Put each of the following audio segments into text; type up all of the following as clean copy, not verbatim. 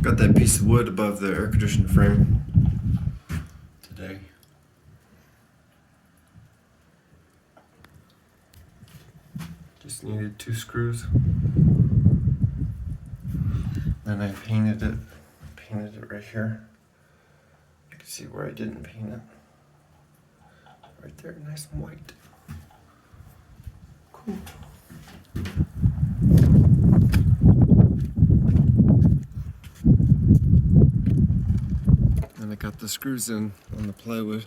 Got that piece of wood above the air conditioner frame today. Just needed 2 screws. Then I painted it right here. You can see where I didn't paint it. Right there, nice and white. Cool. And I got the screws in on the plywood.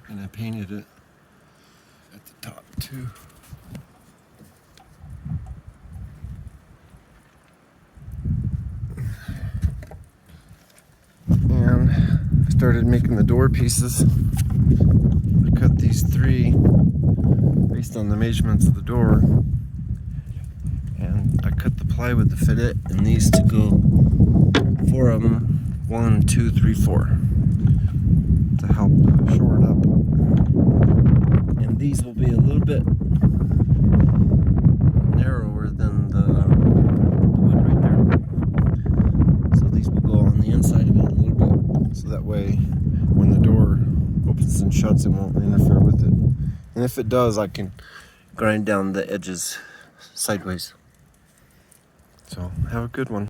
And I painted it at the top too. And I started making the door pieces. I cut these 3 based on the measurements of the door. And I cut the plywood to fit it, and these to go 4 of them, 1, 2, 3, 4, to help shore it up. And these will be a little bit narrower than the wood right there. So these will go on the inside of it a little bit, so that way when the door opens and shuts, it won't interfere with it. And if it does, I can grind down the edges sideways. So have a good one.